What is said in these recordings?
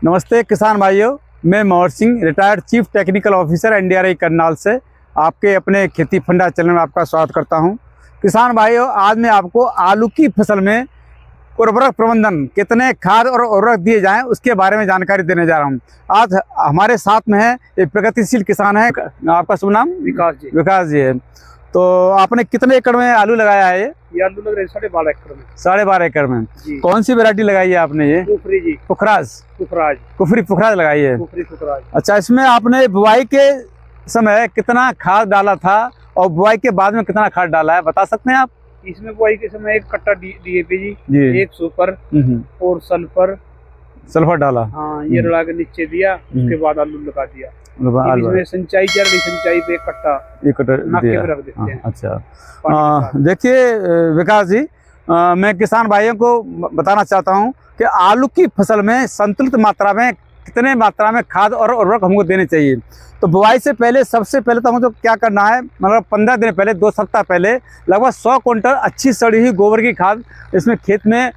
नमस्ते किसान भाइयों, मैं मोहर Singh, retired chief technical officer NDRI Karnal से आपके अपने खेती फंडा चैनल में आपका स्वागत करता हूं। किसान भाइयों, आज मैं आपको आलू की फसल में उर्वरक प्रबंधन, कितने खाद और उर्वरक दिए जाएं, उसके बारे में जानकारी देने जा रहा हूं। आज हमारे साथ में है एक प्रगतिशील किसान है, आपका शुभ नाम? विकास जी है। तो आपने कितने एकड़ में आलू लगाया है? ये आलू लग रहे 12.5 एकड़ में। 12.5 एकड़ में कौन सी वैरायटी लगाई है आपने? ये कुफरी जी। कुफरी पुखराज लगाई है। कुफरी पुखराज। अच्छा, इसमें आपने बुआई के समय कितना खाद डाला था और बुआई के बाद में कितना खाद डाला है, बता सकते हैं आप? इसमें बुआई के समय एक कट्टा DAP जी, एक सुपर और सल्फर डाला। हाँ, ये रला के नीचे दिया, उसके बाद आलू लगा दिया। इसमें सिंचाई चल रही, सिंचाई पे एक कट्टा रख देते हैं। अच्छा, देखिए विकास जी, मैं किसान भाइयों को बताना चाहता हूं कि आलू की फसल में संतुलित मात्रा में कितने मात्रा में खाद और उर्वरक हमको देने चाहिए। तो बुआई से पहले सबसे पहले तो हमको क्या करना है, मतलब 15 दिन पहले, 2 सप्ताह पहले लगभग 100 क्विंटल अच्छी सड़ी हुई गोबर की खाद इसमें खेत में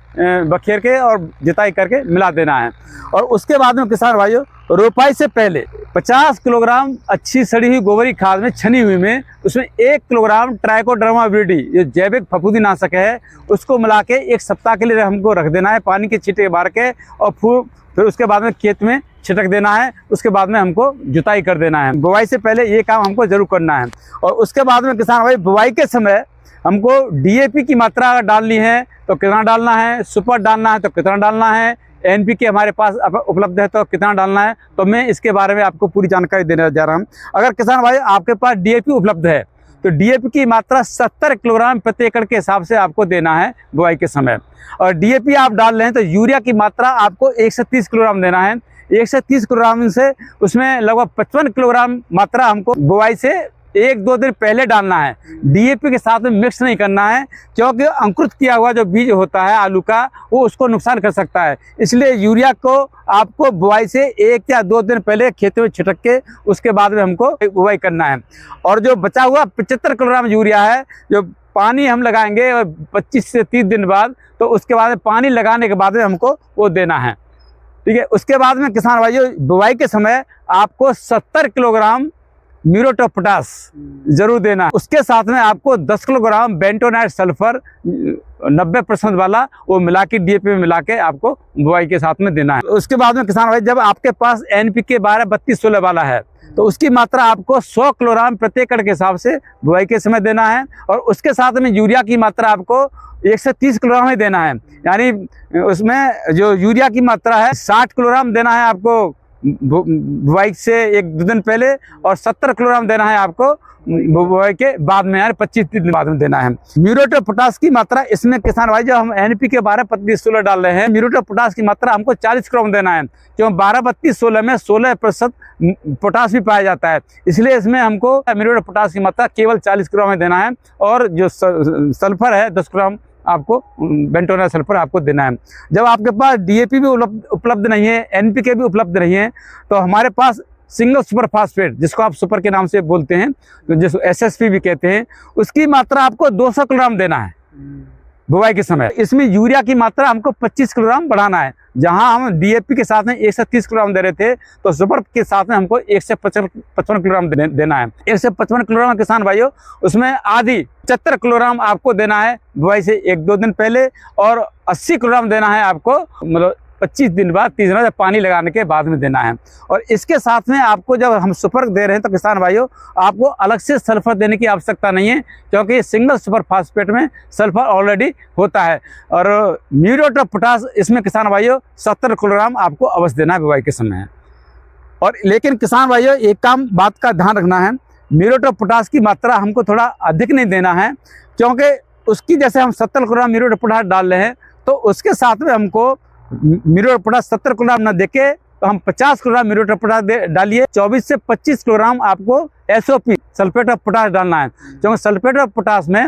बखेर के और जुताई करके मिला देना है। और उसके बाद में किसान भाइयों, रोपाई से पहले 50 किलोग्राम अच्छी सड़ी हुई गोबर की खाद में, छनी हुई में, उसमें 1 किलोग्राम ट्राइकोडर्मा विरिडी, जो जैविक फफूंदीनाशक है, उसको मिला के 1 सप्ताह के लिए हमको रख देना है, पानी के छींटे मार के, और फिर उसके बाद में खेत में छिटक देना है। उसके बाद में हमको जुताई कर देना है। बुआई से पहले ये काम हमको जरूर करना है। और उसके बाद में किसान भाई, बुआई के समय हमको DAP की मात्रा अगर डालनी है तो कितना डालना है, सुपर डालना है तो कितना डालना है, NPK हमारे पास उपलब्ध है तो कितना डालना है, तो मैं इसके बारे में आपको पूरी जानकारी देने जा रहा हूँ। अगर किसान भाई आपके पास DAP उपलब्ध है तो DAP की मात्रा 70 किलोग्राम प्रति एकड़ के हिसाब से आपको देना है बुआई के समय। और DAP आप डाल रहे हैं तो यूरिया की मात्रा आपको 130 किलोग्राम देना है। 130 किलोग्राम से उसमें लगभग 55 किलोग्राम मात्रा हमको बुआई से 1-2 दिन पहले डालना है। DAP के साथ में मिक्स नहीं करना है, क्योंकि अंकुरित किया हुआ जो बीज होता है आलू का, वो उसको नुकसान कर सकता है। इसलिए यूरिया को आपको बुआई से 1 या 2 दिन पहले खेत में छिटक के उसके बाद में हमको बुआई करना है। और जो बचा हुआ 75 किलोग्राम यूरिया है, जो पानी हम लगाएंगे 25 से 30 दिन बाद, तो उसके बाद पानी लगाने के बाद में हमको वो देना है। ठीक है। उसके बाद में किसान भाइयों, बुआई के समय आपको 70 किलोग्राम म्यूरेट ऑफ पोटाश जरूर देना है। उसके साथ में आपको 10 किलोग्राम बेंटोनाइट सल्फर 90% वाला, वो मिला के DAP में मिला के आपको बुआई के साथ में देना है। उसके बाद में किसान भाई, जब आपके पास NPK 12-32-16 वाला है तो उसकी मात्रा आपको 100 किलोग्राम प्रति एकड़ के हिसाब से बुआई के समय देना है। और उसके साथ में यूरिया की मात्रा आपको 130 किलोग्राम ही देना है। यानी उसमें जो यूरिया की मात्रा है 60 किलोग्राम देना है आपको बुआई से 1-2 दिन पहले, और 70 किलोग्राम देना है आपको बुआई के बाद में, यानी 25 दिन बाद में देना है। म्यूरेट ऑफ पोटाश की मात्रा इसमें किसान भाई, जो हम NPK 12-32-16 डाल रहे हैं, म्यूरेट ऑफ पोटाश की मात्रा हमको 40 किलोग्राम देना है, क्यों 12-32-16 में 16% पोटाश भी पाया जाता है। इसलिए इसमें हमको म्यूरेट ऑफ पोटाश की मात्रा केवल 40 किलोग्राम में देना है। और जो सल्फर है 10 किलोग्राम आपको बेंटोनाइट सल्फर आपको देना है। जब आपके पास DAP भी उपलब्ध नहीं है, NPK भी उपलब्ध नहीं है, तो हमारे पास सिंगल सुपर फास्फेट, जिसको आप सुपर के नाम से बोलते हैं, जिसको SSP भी कहते हैं, उसकी मात्रा आपको 200 किलोग्राम देना है बुआई के समय। इसमें यूरिया की मात्रा हमको 25 किलोग्राम बढ़ाना है। जहां हम DAP के साथ में 130 किलोग्राम दे रहे थे, तो सुपर के साथ में हमको 155 किलोग्राम देना है। 155 किलोग्राम किसान भाइयों, उसमें आधी 75 किलोग्राम आपको देना है बुआई से 1-2 दिन पहले, और 80 किलोग्राम देना है आपको मतलब 25 दिन बाद, 30 दिन बाद पानी लगाने के बाद में देना है। और इसके साथ में आपको, जब हम सुपर दे रहे हैं तो किसान भाइयों, आपको अलग से सल्फर देने की आवश्यकता नहीं है, क्योंकि सिंगल सुपर फास्फेट में सल्फर ऑलरेडी होता है। और म्यूरेट ऑफ पोटाश इसमें किसान भाइयों 70 किलोग्राम आपको अवश्य देना है बुआई के समय। और लेकिन किसान भाइयों, एक बात का ध्यान रखना है, म्यूरेट ऑफ पोटाश की मात्रा हमको थोड़ा अधिक नहीं देना है, क्योंकि उसकी जैसे हम 70 किलोग्राम म्यूरेट ऑफ पोटाश डाल रहे हैं, तो उसके साथ में हमको म्यूरेट ऑफ पोटाश 70 किलोग्राम न देके, तो हम 50 किलोग्राम म्यूरेट ऑफ पोटाश डालिए। 24 से 25 किलोग्राम आपको SOP सल्फेट ऑफ पोटाश डालना है, क्योंकि सल्फेट ऑफ पोटाश में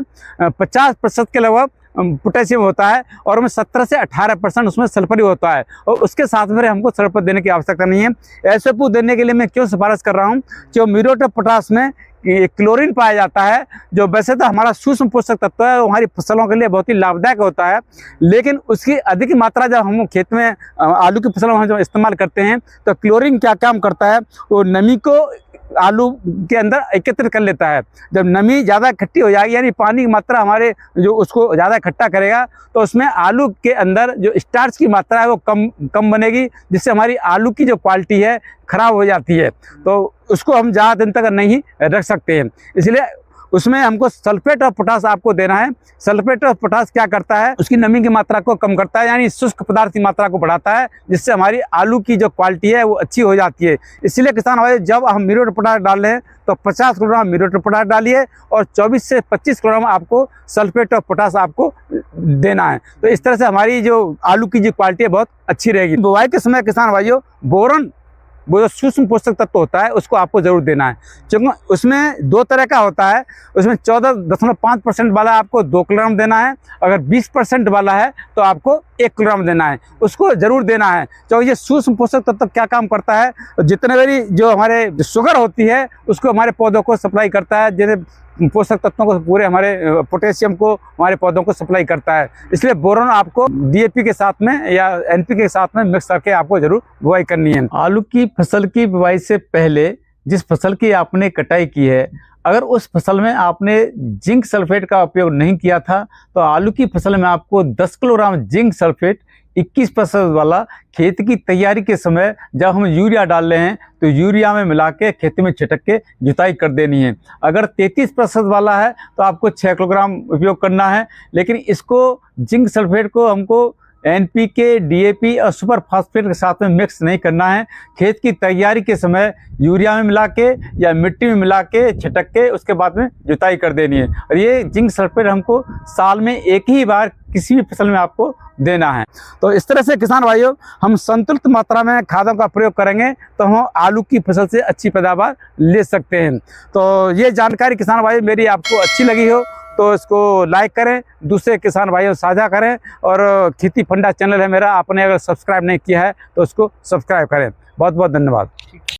50% के लगभग पोटेशियम होता है और उसमें 17 से 18% उसमें सल्फर होता है, और उसके साथ में हमको सल्फर देने की आवश्यकता नहीं है। एसओपी देने के लिए मैं क्यों सिफारिश कर रहा हूँ, जो म्यूरेट ऑफ पोटाश में क्लोरीन पाया जाता है, जो वैसे तो हमारा सूक्ष्म पोषक तत्व है, वो हमारी फसलों के लिए बहुत ही लाभदायक होता है, लेकिन उसकी अधिक मात्रा जब हम खेत में आलू की फसलों में जब इस्तेमाल करते हैं तो क्लोरीन क्या काम करता है, वो नमी को आलू के अंदर एकत्रित कर लेता है। जब नमी ज़्यादा इकट्ठी हो जाएगी, यानी पानी की मात्रा हमारे जो उसको ज़्यादा इकट्ठा करेगा, तो उसमें आलू के अंदर जो स्टार्च की मात्रा है वो कम बनेगी, जिससे हमारी आलू की जो क्वालिटी है ख़राब हो जाती है, तो उसको हम ज़्यादा दिन तक नहीं रख सकते हैं। इसलिए उसमें हमको सल्फेट ऑफ पोटाश आपको देना है। सल्फेट ऑफ पोटाश क्या करता है, उसकी नमी की मात्रा को कम करता है, यानी शुष्क पदार्थ की मात्रा को बढ़ाता है, जिससे हमारी आलू की जो क्वालिटी है वो अच्छी हो जाती है। इसलिए किसान भाई, जब हम म्यूरेट ऑफ पोटाश डाल रहे हैं तो 50 किलोग्राम म्यूरेट ऑफ पोटाश डालिए और 24 से 25 किलोग्राम आपको सल्फेट ऑफ पोटाश आपको देना है। तो इस तरह से हमारी जो आलू की जो क्वालिटी है बहुत अच्छी रहेगी। बुआई के समय किसान भाइयों, बोरन वो जो सूक्ष्म पोषक तत्व होता है उसको आपको जरूर देना है, क्योंकि उसमें 2 तरह का होता है। उसमें 14.5% वाला आपको 2 किलोग्राम देना है, अगर 20% वाला है तो आपको 1 किलोग्राम देना है, उसको जरूर देना है। क्योंकि ये सूक्ष्म पोषक तत्व क्या काम करता है, जितने बारी जो हमारे शुगर होती है उसको हमारे पौधों को सप्लाई करता है, जैसे पोषक तत्वों को पूरे हमारे पोटेशियम को हमारे पौधों को सप्लाई करता है। इसलिए बोरोन आपको डीएपी के साथ में या एनपीके के साथ में मिक्स करके आपको जरूर बुआई करनी है। आलू की फसल की बुआई से पहले जिस फसल की आपने कटाई की है, अगर उस फसल में आपने जिंक सल्फेट का उपयोग नहीं किया था तो आलू की फसल में आपको 10 किलोग्राम जिंक सल्फेट 21% वाला खेत की तैयारी के समय जब हम यूरिया डाल रहे हैं तो यूरिया में मिला के खेत में छिटक के जुताई कर देनी है। अगर 33% वाला है तो आपको 6 किलोग्राम उपयोग करना है, लेकिन इसको जिंक सल्फेट को हमको एनपीके, डीएपी और सुपर फास्फेट के साथ में मिक्स नहीं करना है। खेत की तैयारी के समय यूरिया में मिला के या मिट्टी में मिला के छिटक के उसके बाद में जुताई कर देनी है। और ये जिंक सल्फेट हमको साल में एक ही बार किसी भी फसल में आपको देना है। तो इस तरह से किसान भाइयों, हम संतुलित मात्रा में खादों का प्रयोग करेंगे तो हम आलू की फसल से अच्छी पैदावार ले सकते हैं। तो ये जानकारी किसान भाई मेरी आपको अच्छी लगी हो तो इसको लाइक करें, दूसरे किसान भाइयों साझा करें, और खेती फंडा चैनल है मेरा, आपने अगर सब्सक्राइब नहीं किया है तो उसको सब्सक्राइब करें। बहुत बहुत धन्यवाद।